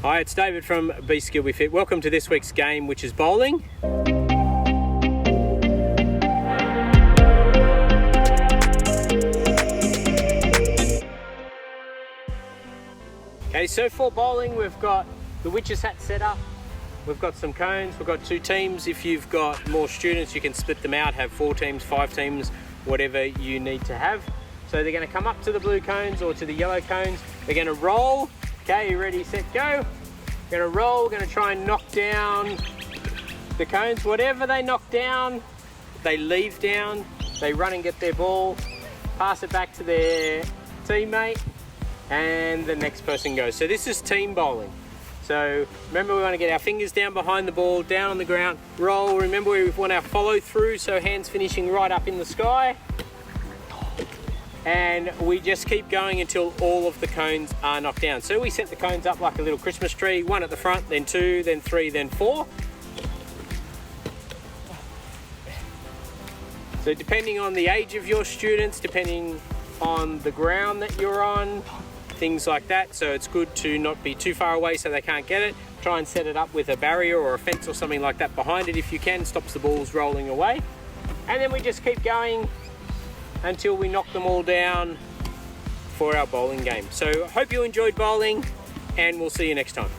Hi, it's David from Be Skilled Be Fit. Welcome to this week's game, which is bowling. Okay, so for bowling, we've got the witch's hat set up. We've got some cones, we've got 2 teams. If you've got more students, you can split them out, have 4 teams, 5 teams, whatever you need to have. So they're gonna come up to the blue cones or to the yellow cones. They're gonna roll. Okay, you ready, set, go. Gonna roll, gonna try and knock down the cones. Whatever they knock down, they leave down. They run and get their ball, pass it back to their teammate, and the next person goes. So this is team bowling. So remember, we want to get our fingers down behind the ball, down on the ground, roll. Remember, we want our follow through, so hands finishing right up in the sky. And we just keep going until all of the cones are knocked down. So we set the cones up like a little Christmas tree, 1 at the front, then 2, then 3, then 4. So depending on the age of your students, depending on the ground that you're on, things like that. So it's good to not be too far away so they can't get it. Try and set it up with a barrier or a fence or something like that behind it if you can, stops the balls rolling away. And then we just keep going until we knock them all down for our bowling game. So I hope you enjoyed bowling, and we'll see you next time.